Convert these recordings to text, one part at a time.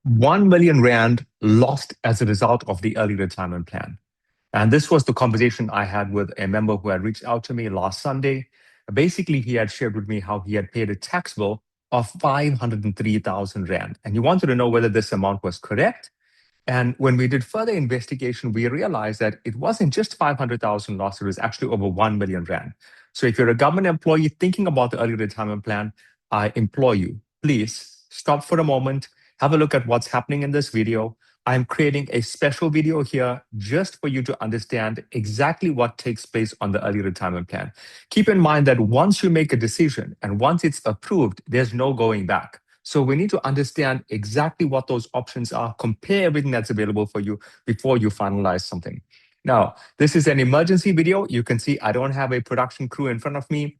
1 million Rand lost as a result of the early retirement plan. And this was the conversation I had with a member who had reached out to me last Sunday. Basically, he had shared with me how he had paid a tax bill of 503,000 Rand. And he wanted to know whether this amount was correct. And when we did further investigation, we realized that it wasn't just 500,000 loss, it was actually over 1 million Rand. So if you're a government employee thinking about the early retirement plan, I implore you, please stop for a moment, have a look at what's happening in this video. I'm creating a special video here just for you to understand exactly what takes place on the early retirement plan. Keep in mind that once you make a decision and once it's approved, there's no going back. So we need to understand exactly what those options are, compare everything that's available for you before you finalize something. Now, this is an emergency video. You can see I don't have a production crew in front of me.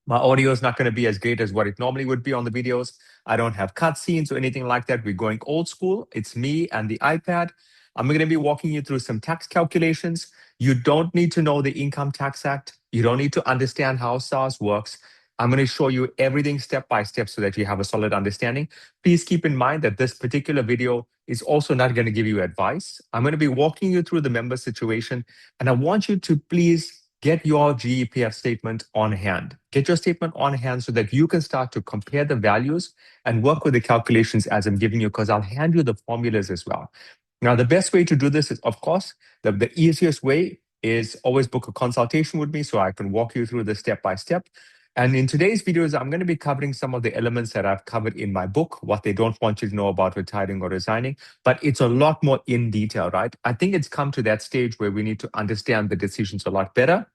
My audio is not going to be as great as what it normally would be on the videos. I don't have cutscenes or anything like that. We're going old school. It's me and the iPad. I'm going to be walking you through some tax calculations. You don't need to know the Income Tax Act. You don't need to understand how SARS works. I'm going to show you everything step by step so that you have a solid understanding. Please keep in mind that this particular video is also not going to give you advice. I'm going to be walking you through the member situation, and I want you to please get your GEPF statement on hand. Get your statement on hand so that you can start to compare the values and work with the calculations as I'm giving you, because I'll hand you the formulas as well. Now, the best way to do this is, of course, the easiest way is always book a consultation with me so I can walk you through the step by step. And in today's videos, I'm going to be covering some of the elements that I've covered in my book, what they don't want you to know about retiring or resigning, but it's a lot more in detail, right? I think it's come to that stage where we need to understand the decisions a lot better.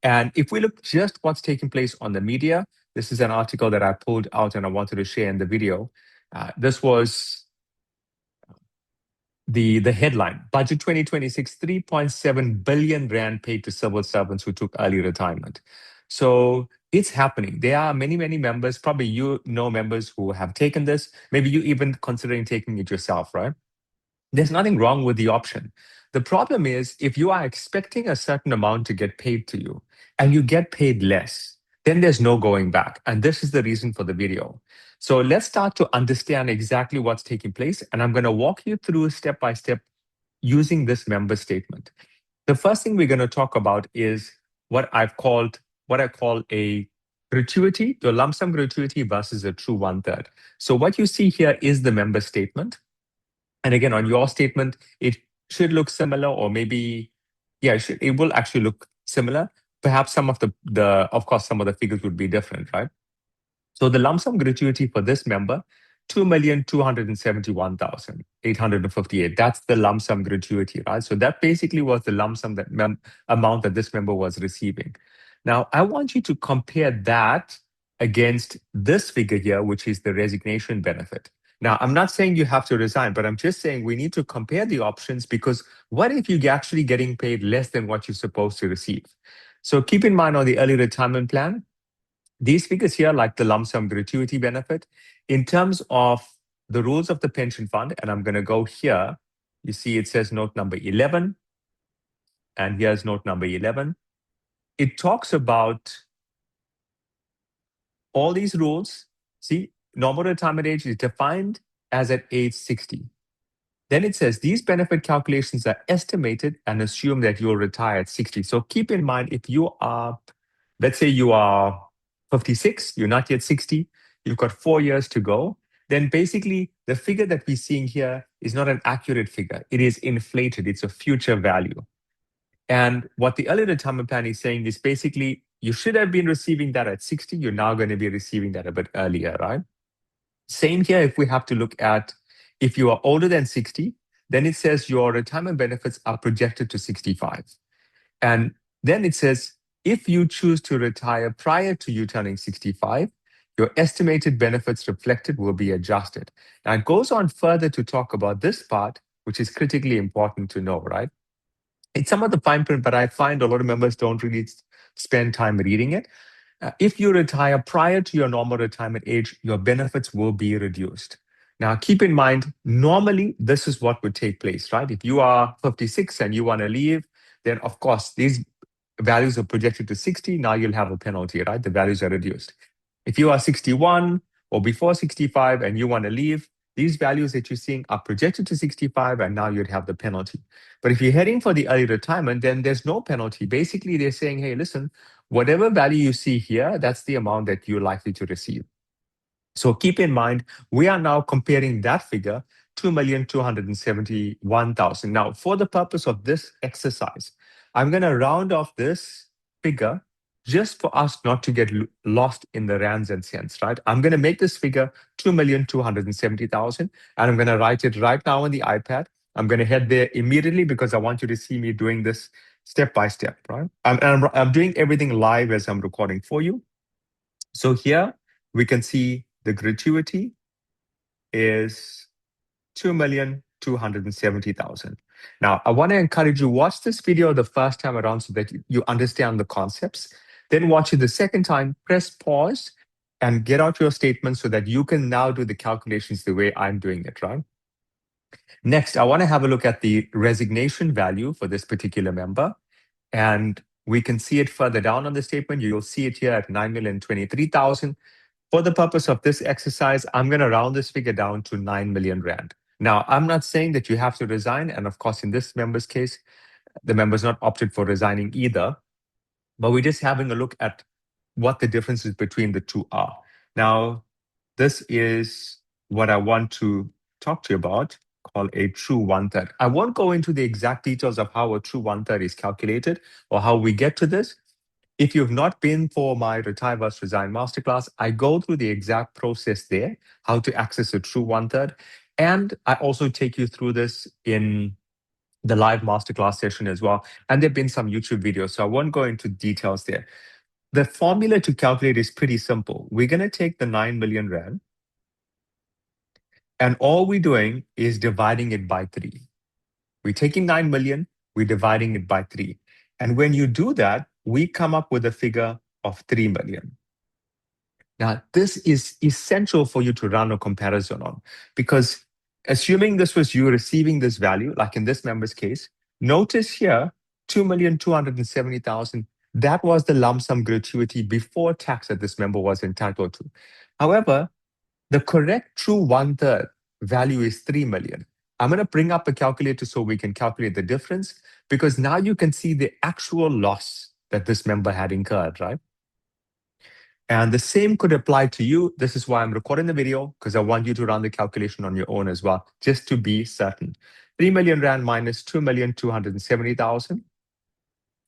And if we look just what's taking place on the media, this is an article that I pulled out and I wanted to share in the video. This was the headline, Budget 2026, 3.7 billion Rand paid to civil servants who took early retirement. So it's happening. There are many, many members, probably you know members who have taken this. Maybe you even considering taking it yourself, right? There's nothing wrong with the option. The problem is if you are expecting a certain amount to get paid to you and you get paid less, then there's no going back. And this is the reason for the video. So let's start to understand exactly what's taking place. And I'm going to walk you through step by step using this member statement. The first thing we're going to talk about is what I call a gratuity, your lump sum gratuity versus a true 1/3. So what you see here is the member statement. And again, on your statement, it should look similar, or maybe, yeah, it will actually look similar. Perhaps some of of course, some of the figures would be different, right? So the lump sum gratuity for this member, 2,271,858. That's the lump sum gratuity, right? So that basically was the lump sum amount that this member was receiving. Now, I want you to compare that against this figure here, which is the resignation benefit. Now, I'm not saying you have to resign, but I'm just saying we need to compare the options, because what if you're actually getting paid less than what you're supposed to receive? So keep in mind on the early retirement plan, these figures here, like the lump sum gratuity benefit, in terms of the rules of the pension fund, and I'm going to go here, you see it says note number 11, and here's note number 11. It talks about all these rules. See, normal retirement age is defined as at age 60. Then it says these benefit calculations are estimated and assume that you'll retire at 60. So keep in mind, if you are, let's say you are 56, you're not yet 60, you've got 4 years to go, then basically the figure that we're seeing here is not an accurate figure. It is inflated. It's a future value. And what the early retirement plan is saying is basically you should have been receiving that at 60. You're now going to be receiving that a bit earlier, right? Same here if we have to look at if you are older than 60, then it says your retirement benefits are projected to 65. And then it says if you choose to retire prior to you turning 65, your estimated benefits reflected will be adjusted. Now, it goes on further to talk about this part, which is critically important to know, right? It's some of the fine print, but I find a lot of members don't really spend time reading it. If you retire prior to your normal retirement age, your benefits will be reduced. Now, keep in mind, normally this is what would take place, right? If you are 56 and you want to leave, then of course, these values are projected to 60. Now you'll have a penalty, right? The values are reduced. If you are 61 or before 65 and you want to leave, these values that you're seeing are projected to 65, and now you'd have the penalty. But if you're heading for the early retirement, then there's no penalty. Basically, they're saying, hey, listen, whatever value you see here, that's the amount that you're likely to receive. So keep in mind, we are now comparing that figure, 2,271,000. Now, for the purpose of this exercise, I'm going to round off this figure just for us not to get lost in the rands and cents, right? I'm going to make this figure 2,270,000, and I'm going to write it right now on the iPad. I'm going to head there immediately because I want you to see me doing this step by step, right? I'm doing everything live as I'm recording for you. So here we can see the gratuity is 2,270,000. Now, I want to encourage you, watch this video the first time around so that you understand the concepts. Then watch it the second time, press pause, and get out your statement so that you can now do the calculations the way I'm doing it, right? Next, I want to have a look at the resignation value for this particular member. And we can see it further down on the statement. You'll see it here at 9,023,000. For the purpose of this exercise, I'm going to round this figure down to 9 million Rand. Now, I'm not saying that you have to resign. And of course, in this member's case, the member's not opted for resigning either. But we're just having a look at what the differences between the two are. Now, this is what I want to talk to you about, called a true one-third. I won't go into the exact details of how a true one-third is calculated or how we get to this. If you've not been for my Retire vs. Resign masterclass, I go through the exact process there, how to access a true one-third. And I also take you through this in the live masterclass session as well. And there have been some YouTube videos, so I won't go into details there. The formula to calculate is pretty simple. We're going to take the 9 million Rand, and all we're doing is dividing it by 3. We're taking 9 million, we're dividing it by 3. And when you do that, we come up with a figure of 3 million. Now, this is essential for you to run a comparison on, because assuming this was you receiving this value, like in this member's case, notice here, 2,270,000, that was the lump sum gratuity before tax that this member was entitled to. However, the correct true one-third value is 3 million. I'm going to bring up a calculator so we can calculate the difference, because now you can see the actual loss that this member had incurred, right? And the same could apply to you. This is why I'm recording the video, because I want you to run the calculation on your own as well, just to be certain. 3 million Rand minus 2,270,000.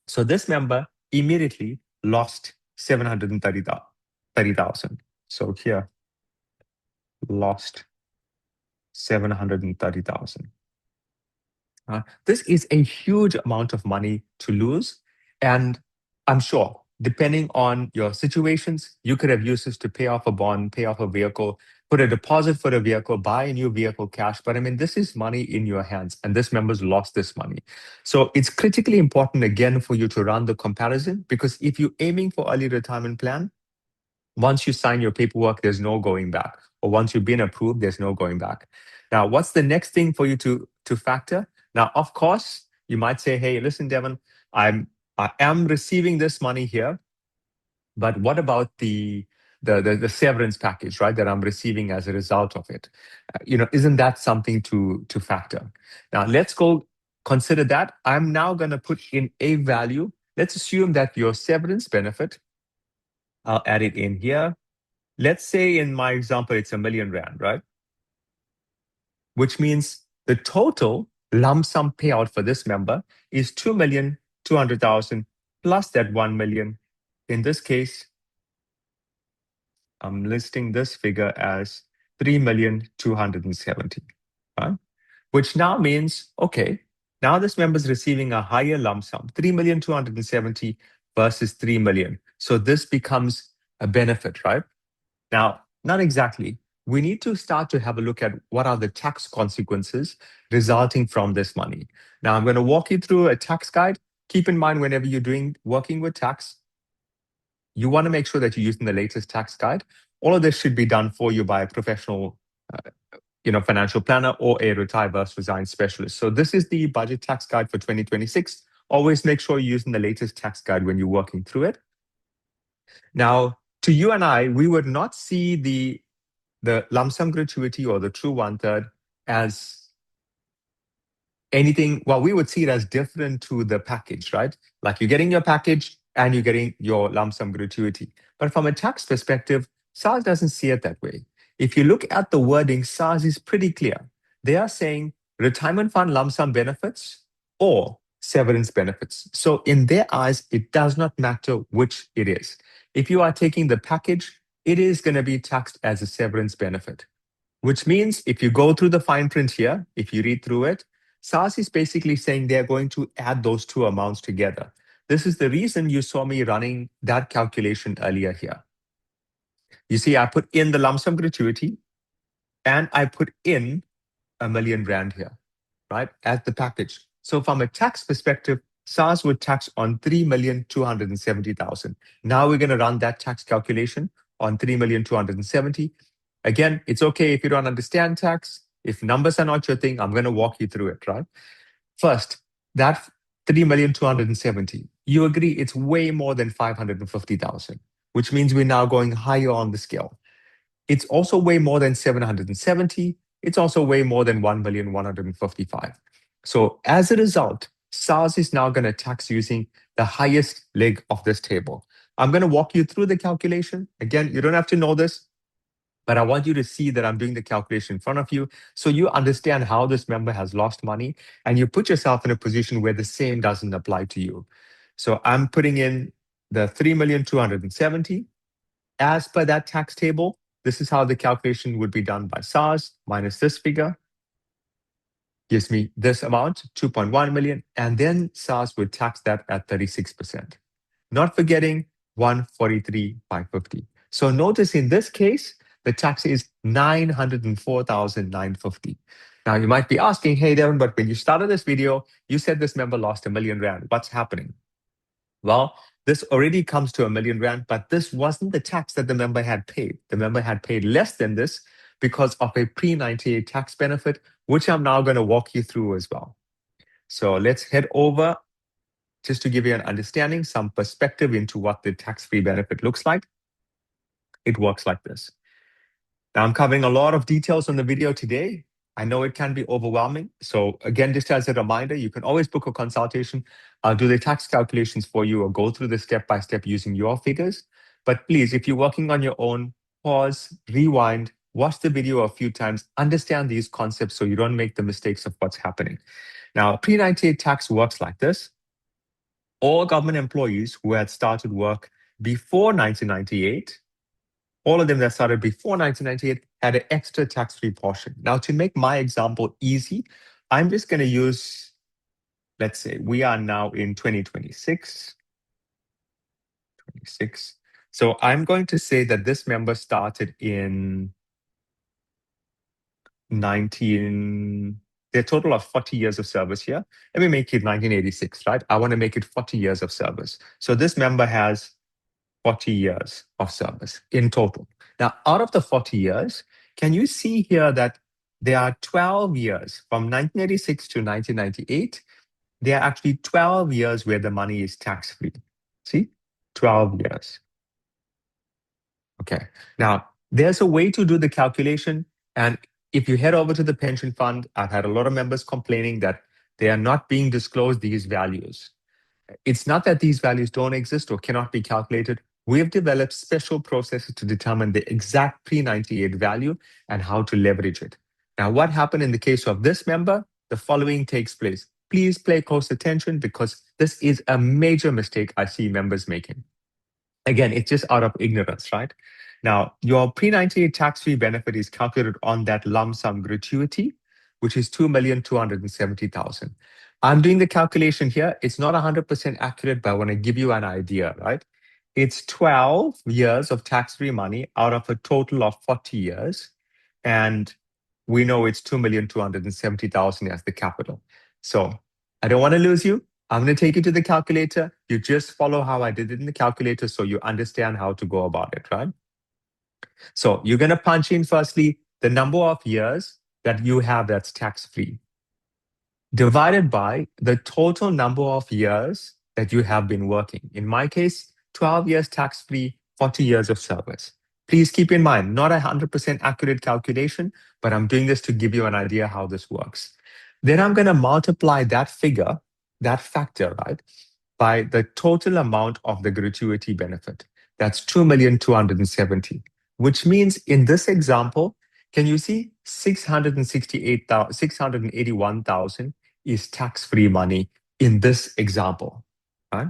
So this member immediately lost 730,000. So here, lost 730,000. This is a huge amount of money to lose. And I'm sure, depending on your situations, you could have used this to pay off a bond, pay off a vehicle, put a deposit for a vehicle, buy a new vehicle cash. But I mean, this is money in your hands, and this member's lost this money. So it's critically important, again, for you to run the comparison, because if you're aiming for early retirement plan, once you sign your paperwork, there's no going back. Or once you've been approved, there's no going back. Now, what's the next thing for you to factor? Now, of course, you might say, hey, listen, Dhevan, I am receiving this money here, but what about the severance package, right, that I'm receiving as a result of it? Isn't that something to factor? Now, let's go consider that. I'm now going to put in a value. Let's assume that your severance benefit, I'll add it in here. Let's say in my example, it's 1 million Rand, right? Which means the total lump sum payout for this member is 2,200,000 plus that 1 million. In this case, I'm listing this figure as 3,270,000, right? Which now means, okay, now this member is receiving a higher lump sum, 3,270,000 versus 3 million. So this becomes a benefit, right? Now, not exactly. We need to start to have a look at what are the tax consequences resulting from this money. Now, I'm going to walk you through a tax guide. Keep in mind, whenever you're working with tax, you want to make sure that you're using the latest tax guide. All of this should be done for you by a professional financial planner or a Retire vs. Resign specialist. So this is the budget tax guide for 2026. Always make sure you're using the latest tax guide when you're working through it. Now, to you and I, we would not see the the lump sum gratuity or the true one-third as anything, well, we would see it as different to the package, right? Like you're getting your package and you're getting your lump sum gratuity. But from a tax perspective, SARS doesn't see it that way. If you look at the wording, SARS is pretty clear. They are saying retirement fund lump sum benefits or severance benefits. So in their eyes, it does not matter which it is. If you are taking the package, it is going to be taxed as a severance benefit, which means if you go through the fine print here, if you read through it, SARS is basically saying they're going to add those two amounts together. This is the reason you saw me running that calculation earlier here. You see, I put in the lump sum gratuity and I put in R1 million here, right, as the package. So from a tax perspective, SARS would tax on 3,270,000. Now we're going to run that tax calculation on 3,270,000. Again, it's okay if you don't understand tax. If numbers are not your thing, I'm going to walk you through it, right? First, that 3,270,000, you agree it's way more than 550,000, which means we're now going higher on the scale. It's also way more than 770. It's also way more than 1,155,000. So as a result, SARS is now going to tax using the highest leg of this table. I'm going to walk you through the calculation. Again, you don't have to know this, but I want you to see that I'm doing the calculation in front of you so you understand how this member has lost money and you put yourself in a position where the same doesn't apply to you. So I'm putting in the 3,270,000. As per that tax table, this is how the calculation would be done by SARS minus this figure. Gives me this amount, 2.1 million, and then SARS would tax that at 36%. Not forgetting 143,550. So notice in this case, the tax is 904,950. Now you might be asking, hey, Dhevan, but when you started this video, you said this member lost R1 million. What's happening? Well, this already comes to R1 million, but this wasn't the tax that the member had paid. The member had paid less than this because of a pre-98 tax benefit, which I'm now going to walk you through as well. So let's head over just to give you an understanding, some perspective into what the tax-free benefit looks like. It works like this. Now I'm covering a lot of details on the video today. I know it can be overwhelming. So again, just as a reminder, you can always book a consultation. I'll do the tax calculations for you or go through the step-by-step using your figures. But please, if you're working on your own, pause, rewind, watch the video a few times, understand these concepts so you don't make the mistakes of what's happening. Now, pre-98 tax works like this. All government employees who had started work before 1998, all of them that started before 1998 had an extra tax-free portion. Now, to make my example easy, I'm just going to use, let's say, we are now in 2026. So I'm going to say that this member started in their total of 40 years of service here. Let me make it 1986, right? I want to make it 40 years of service. So this member has 40 years of service in total. Now, out of the 40 years, can you see here that there are 12 years from 1986 to 1998? There are actually 12 years where the money is tax-free. See, 12 years. Okay, now there's a way to do the calculation. And if you head over to the pension fund, I've had a lot of members complaining that they are not being disclosed these values. It's not that these values don't exist or cannot be calculated. We have developed special processes to determine the exact pre-98 value and how to leverage it. Now, what happened in the case of this member? The following takes place. Please pay close attention because this is a major mistake I see members making. Again, it's just out of ignorance, right? Now, your pre-98 tax-free benefit is calculated on that lump sum gratuity, which is 2,270,000. I'm doing the calculation here. It's not 100% accurate, but I want to give you an idea, right? It's 12 years of tax-free money out of a total of 40 years. And we know it's 2,270,000 as the capital. So I don't want to lose you. I'm going to take you to the calculator. You just follow how I did it in the calculator so you understand how to go about it, right? So you're going to punch in firstly the number of years that you have that's tax-free, divided by the total number of years that you have been working. In my case, 12 years tax-free, 40 years of service. Please keep in mind, not a 100% accurate calculation, but I'm doing this to give you an idea how this works. Then I'm going to multiply that figure, that factor, right, by the total amount of the gratuity benefit. That's 2,270,000, which means in this example, can you see 681,000 is tax-free money in this example, right?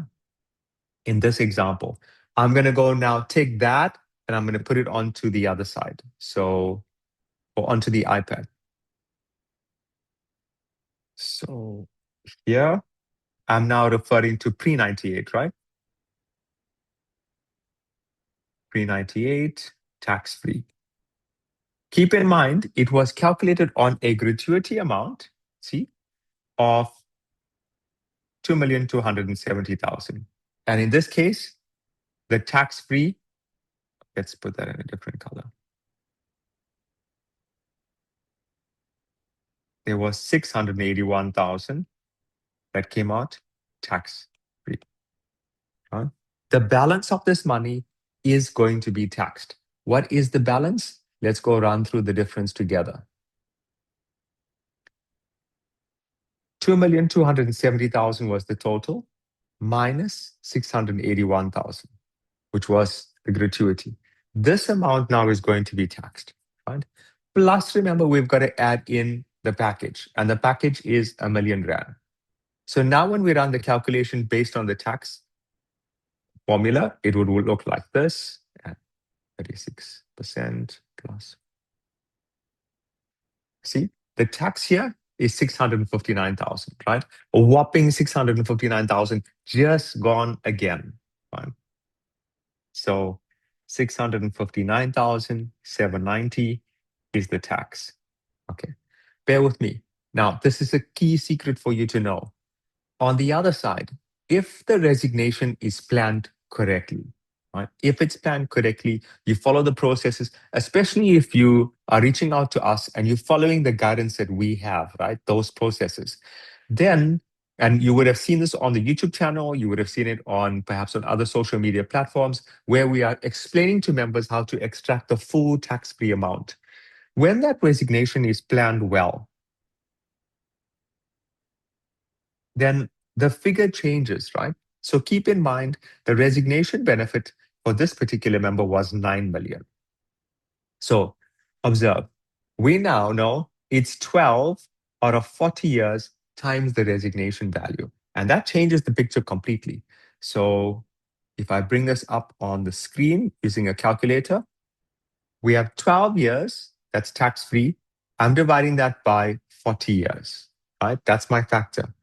In this example. I'm going to go now take that and I'm going to put it onto the other side. So, or onto the iPad. So here, I'm now referring to pre-98, right? Pre-98, tax-free. Keep in mind, it was calculated on a gratuity amount, see, of 2,270,000. And in this case, the tax-free, let's put that in a different color. There was 681,000 that came out tax-free. Right? The balance of this money is going to be taxed. What is the balance? Let's go run through the difference together. 2,270,000 was the total, minus 681,000, which was the gratuity. This amount now is going to be taxed, right? Plus, remember, we've got to add in the package, and the package is R1,000,000. So now when we run the calculation based on the tax formula, it would look like this, at 36% plus. See, the tax here is 659,000, right? A whopping 659,000 just gone again, right? So 659,790 is the tax. Okay, bear with me. Now, this is a key secret for you to know. On the other side, if the resignation is planned correctly, right? If it's planned correctly, you follow the processes, especially if you are reaching out to us and you're following the guidance that we have, right? Those processes, then, and you would have seen this on the YouTube channel, you would have seen it on perhaps on other social media platforms where we are explaining to members how to extract the full tax-free amount. When that resignation is planned well, then the figure changes, right? So keep in mind the resignation benefit for this particular member was 9 million. So observe, we now know it's 12 out of 40 years times the resignation value. And that changes the picture completely. So if I bring this up on the screen using a calculator, we have 12 years, that's tax-free. I'm dividing that by 40 years, right? That's my factor.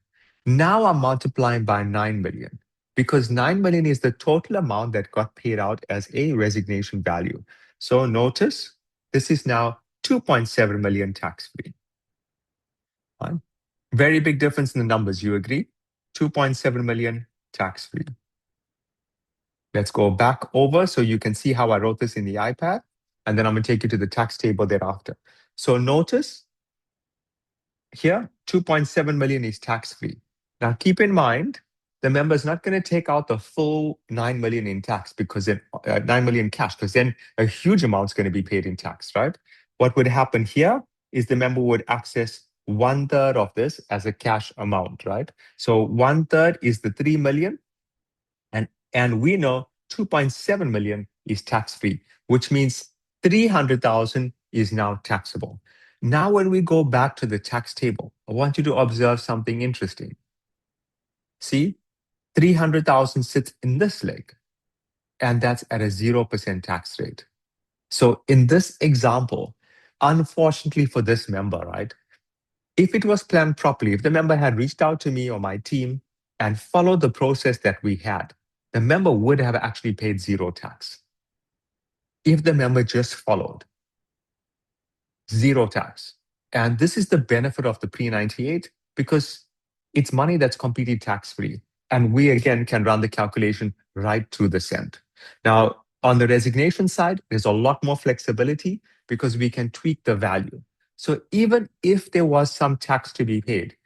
Now I'm multiplying by 9 million because 9 million is the total amount that got paid out as a resignation value. So notice this is now 2.7 million tax-free. Right? Very big difference in the numbers, you agree? 2.7 million tax-free. Let's go back over so you can see how I wrote this in the iPad, and then I'm going to take you to the tax table thereafter. So notice here, 2.7 million is tax-free. Now, keep in mind, the member is not going to take out the full 9 million in tax because then 9 million cash, because then a huge amount is going to be paid in tax, right? What would happen here is the member would access 1/3 of this as a cash amount, right? So 1/3 is the 3 million, and we know 2.7 million is tax-free, which means 300,000 is now taxable. Now, when we go back to the tax table, I want you to observe something interesting. See, 300,000 sits in this leg, and that's at a 0% tax rate. So in this example, unfortunately for this member, right, if it was planned properly, if the member had reached out to me or my team and followed the process that we had, the member would have actually paid zero tax. If the member just followed, zero tax. And this is the benefit of the pre-98 because it's money that's completely tax-free. And we, again, can run the calculation right to the cent. Now, on the resignation side, there's a lot more flexibility because we can tweak the value. So even if there was some tax to be paid,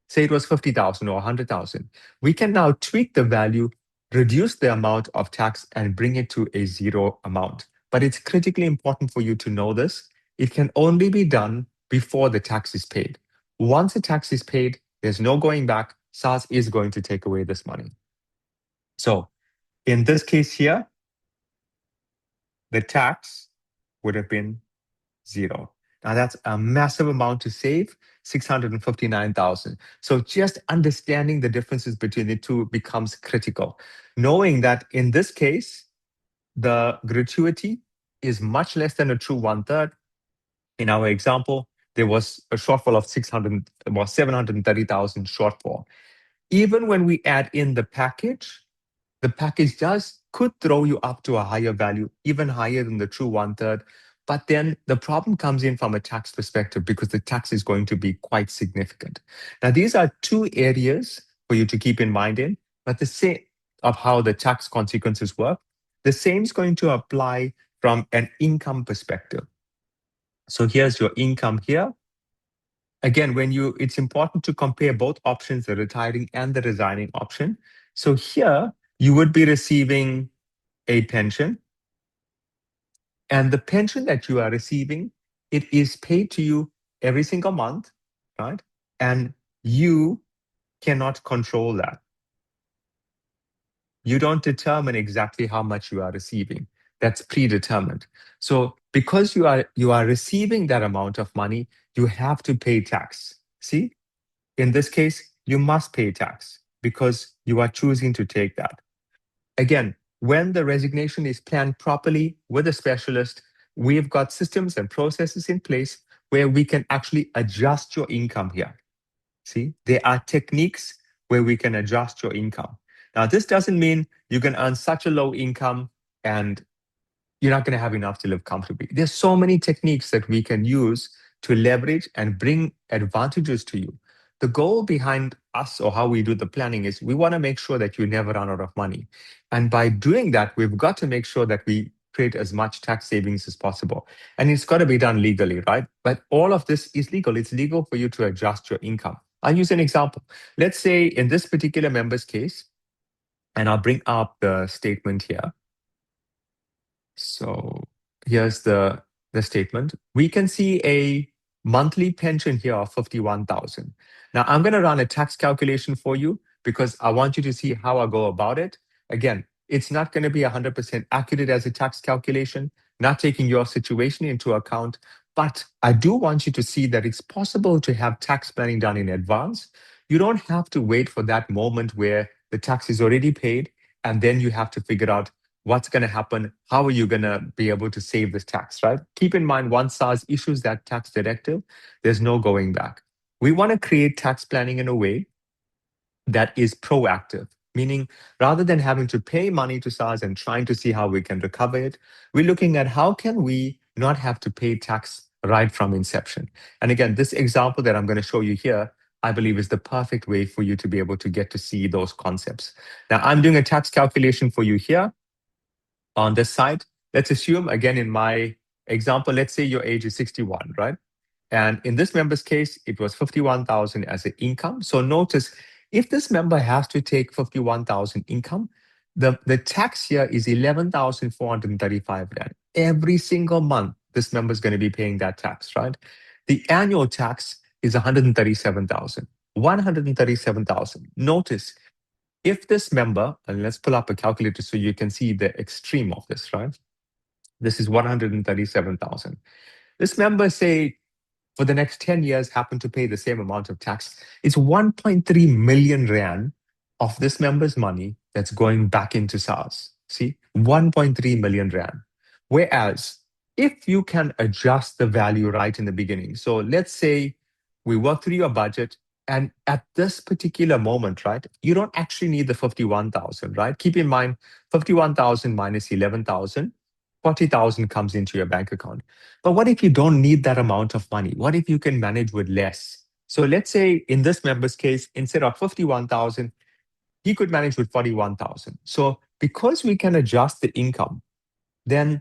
say it was 50,000 or 100,000, we can now tweak the value, reduce the amount of tax, and bring it to a zero amount. but it's critically important for you to know this. It can only be done before the tax is paid. Once the tax is paid, there's no going back. SARS is going to take away this money. So in this case here, the tax would have been 0. Now that's a massive amount to save, 659,000. So just understanding the differences between the two becomes critical. Knowing that in this case, the gratuity is much less than a true 1/3. In our example, there was a shortfall of 730,000 shortfall. Even when we add in the package could throw you up to a higher value, even higher than the true 1/3. But then the problem comes in from a tax perspective because the tax is going to be quite significant. Now, these are two areas for you to keep in mind but the same of how the tax consequences work. The same is going to apply from an income perspective. So here's your income here. Again, it's important to compare both options, the retiring and the resigning option. So here you would be receiving a pension, and the pension that you are receiving, it is paid to you every single month, right? And you cannot control that. You don't determine exactly how much you are receiving. That's predetermined. So because you are receiving that amount of money, you have to pay tax. See, in this case, you must pay tax because you are choosing to take that. Again, when the resignation is planned properly with a specialist, we've got systems and processes in place where we can actually adjust your income here. See, there are techniques where we can adjust your income. Now, this doesn't mean you can earn such a low income and you're not going to have enough to live comfortably. There's so many techniques that we can use to leverage and bring advantages to you. The goal behind us or how we do the planning is we want to make sure that you never run out of money. And by doing that, we've got to make sure that we create as much tax savings as possible. And it's got to be done legally, right? But all of this is legal. It's legal for you to adjust your income. I'll use an example. Let's say in this particular member's case, and I'll bring up the statement here. So here's the statement. We can see a monthly pension here of 51,000. Now I'm going to run a tax calculation for you because I want you to see how I go about it. Again, it's not going to be 100% accurate as a tax calculation, not taking your situation into account. But I do want you to see that it's possible to have tax planning done in advance. You don't have to wait for that moment where the tax is already paid and then you have to figure out what's going to happen, how are you going to be able to save this tax, right? Keep in mind, once SARS issues that tax directive, there's no going back. We want to create tax planning in a way that is proactive, meaning rather than having to pay money to SARS and trying to see how we can recover it, we're looking at how can we not have to pay tax right from inception. And again, this example that I'm going to show you here, I believe is the perfect way for you to be able to get to see those concepts. Now, I'm doing a tax calculation for you here. On this side, let's assume, again, in my example, let's say your age is 61, right? And in this member's case, it was 51,000 as an income. So notice, if this member has to take 51,000 income, the tax here is 11,435 rand. Every single month, this member is going to be paying that tax, right? The annual tax is 137,000. 137,000. Notice, if this member, and let's pull up a calculator so you can see the extreme of this, right? This is 137,000. This member, say, for the next 10 years, happen to pay the same amount of tax. It's 1.3 million rand of this member's money that's going back into SARS. See, 1.3 million rand. Whereas, if you can adjust the value right in the beginning, so let's say we work through your budget, and at this particular moment, right, you don't actually need the 51,000, right? Keep in mind, 51,000 minus 11,000, 40,000 comes into your bank account. But what if you don't need that amount of money? What if you can manage with less? So let's say in this member's case, instead of 51,000, he could manage with 41,000. So because we can adjust the income, then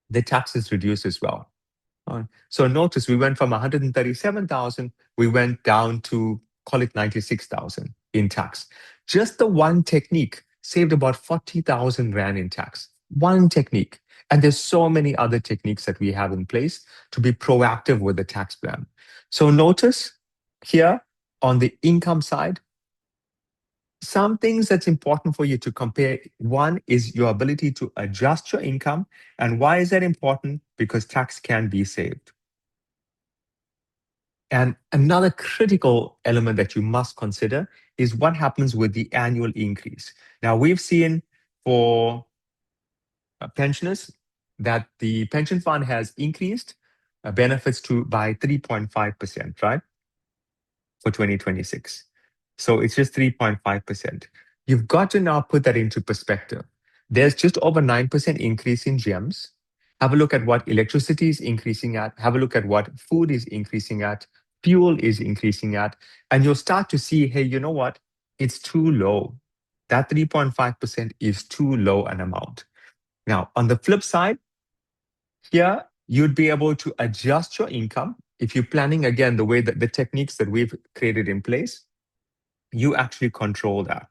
the tax is reduced as well. So notice we went from 137,000, we went down to, call it 96,000 in tax. Just the one technique saved about 40,000 rand in tax. One technique. And there's so many other techniques that we have in place to be proactive with the tax plan. So notice here on the income side, some things that's important for you to compare. One is your ability to adjust your income. And why is that important? Because tax can be saved. And another critical element that you must consider is what happens with the annual increase. Now, we've seen for pensioners that the pension fund has increased benefits to by 3.5%, right? For 2026. So it's just 3.5%. You've got to now put that into perspective. There's just over 9% increase in gems. Have a look at what electricity is increasing at. Have a look at what food is increasing at. Fuel is increasing at. And you'll start to see, hey, you know what? It's too low. That 3.5% is too low an amount. Now, on the flip side, here, you'd be able to adjust your income. If you're planning, again, the way that the techniques that we've created in place, you actually control that.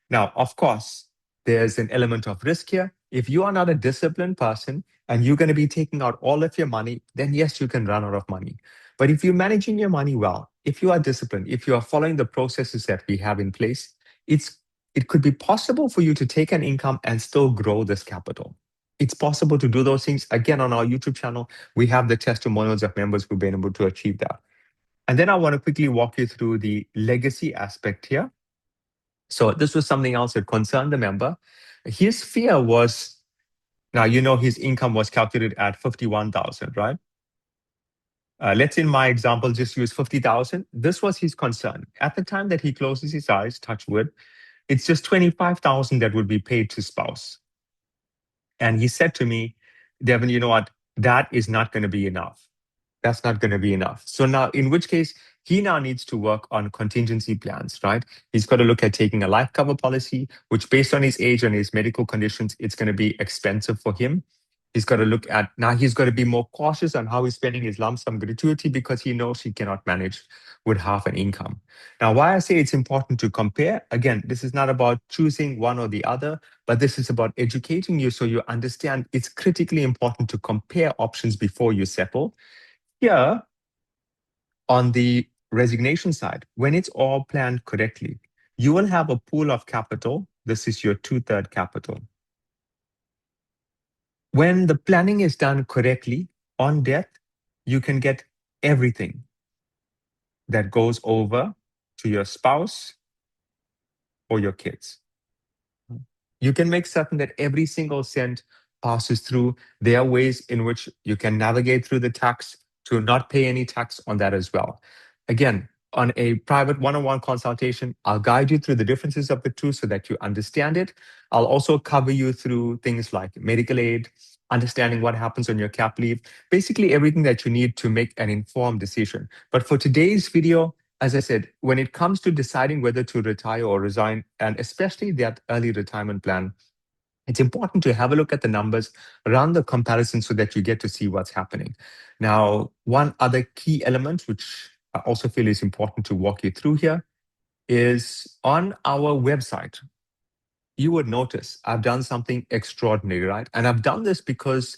Now, of course, there's an element of risk here. If you are not a disciplined person and you're going to be taking out all of your money, then yes, you can run out of money. But if you're managing your money well, if you are disciplined, if you are following the processes that we have in place, it could be possible for you to take an income and still grow this capital. It's possible to do those things. Again, on our YouTube channel, we have the testimonials of members who've been able to achieve that. And then I want to quickly walk you through the legacy aspect here. So this was something else that concerned the member. His fear was, now you know his income was calculated at 51,000, right? Let's in my example just use 50,000. This was his concern. At the time that he closes his eyes, touch wood, it's just 25,000 that would be paid to spouse. And he said to me, Dhevan, you know what? That is not going to be enough. That's not going to be enough. So now, in which case, he now needs to work on contingency plans, right? He's got to look at taking a life cover policy, which based on his age and his medical conditions, it's going to be expensive for him. He's got to look at, now he's got to be more cautious on how he's spending his lump sum gratuity because he knows he cannot manage with half an income. Now, why I say it's important to compare, again, this is not about choosing one or the other, but this is about educating you so you understand it's critically important to compare options before you settle. Here, on the resignation side, when it's all planned correctly, you will have a pool of capital. This is your 2/3 capital. When the planning is done correctly on death, you can get everything that goes over to your spouse or your kids. You can make certain that every single cent passes through. There are ways in which you can navigate through the tax to not pay any tax on that as well. Again, on a private one-on-one consultation, I'll guide you through the differences of the two so that you understand it. I'll also cover you through things like medical aid, understanding what happens on your cap leave, basically everything that you need to make an informed decision. But for today's video, as I said, when it comes to deciding whether to retire or resign, and especially that early retirement plan, it's important to have a look at the numbers, run the comparison so that you get to see what's happening. Now, one other key element, which I also feel is important to walk you through here, is on our website. You would notice I've done something extraordinary, right? And I've done this because,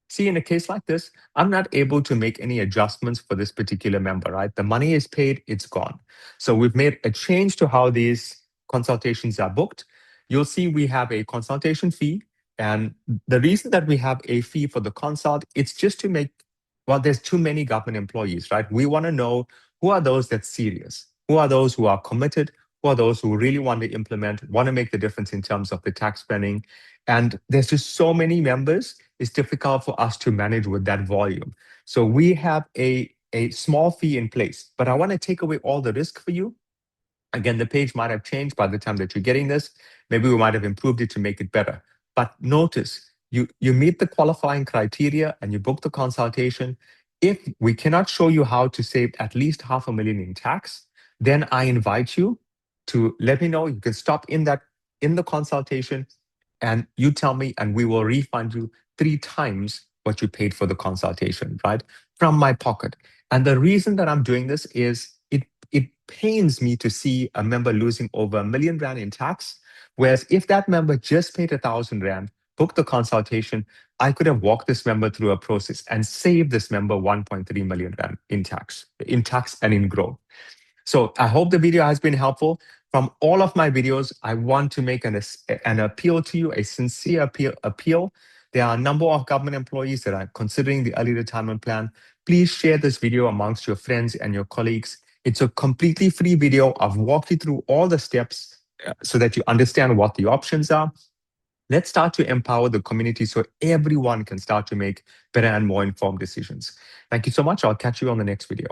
see, in a case like this, I'm not able to make any adjustments for this particular member, right? The money is paid, it's gone. So we've made a change to how these consultations are booked. You'll see we have a consultation fee. And the reason that we have a fee for the consult, it's just to make, well, there's too many government employees, right? We want to know who are those that's serious, who are those who are committed, who are those who really want to implement, want to make the difference in terms of the tax planning. And there's just so many members, it's difficult for us to manage with that volume. So we have a small fee in place, but I want to take away all the risk for you. Again, the page might have changed by the time that you're getting this. Maybe we might have improved it to make it better. But notice, you meet the qualifying criteria and you book the consultation. If we cannot show you how to save at least $500,000 in tax, then I invite you to let me know. You can stop in the consultation and you tell me, and we will refund you 3 times what you paid for the consultation, right? From my pocket. And the reason that I'm doing this is it pains me to see a member losing over R1 million in tax. Whereas if that member just paid R1,000, booked the consultation, I could have walked this member through a process and saved this member 1.3 million rand in tax and in growth. So I hope the video has been helpful. From all of my videos, I want to make an appeal to you, a sincere appeal. There are a number of government employees that are considering the early retirement plan. Please share this video amongst your friends and your colleagues. It's a completely free video. I've walked you through all the steps so that you understand what the options are. Let's start to empower the community so everyone can start to make better and more informed decisions. Thank you so much. I'll catch you on the next video.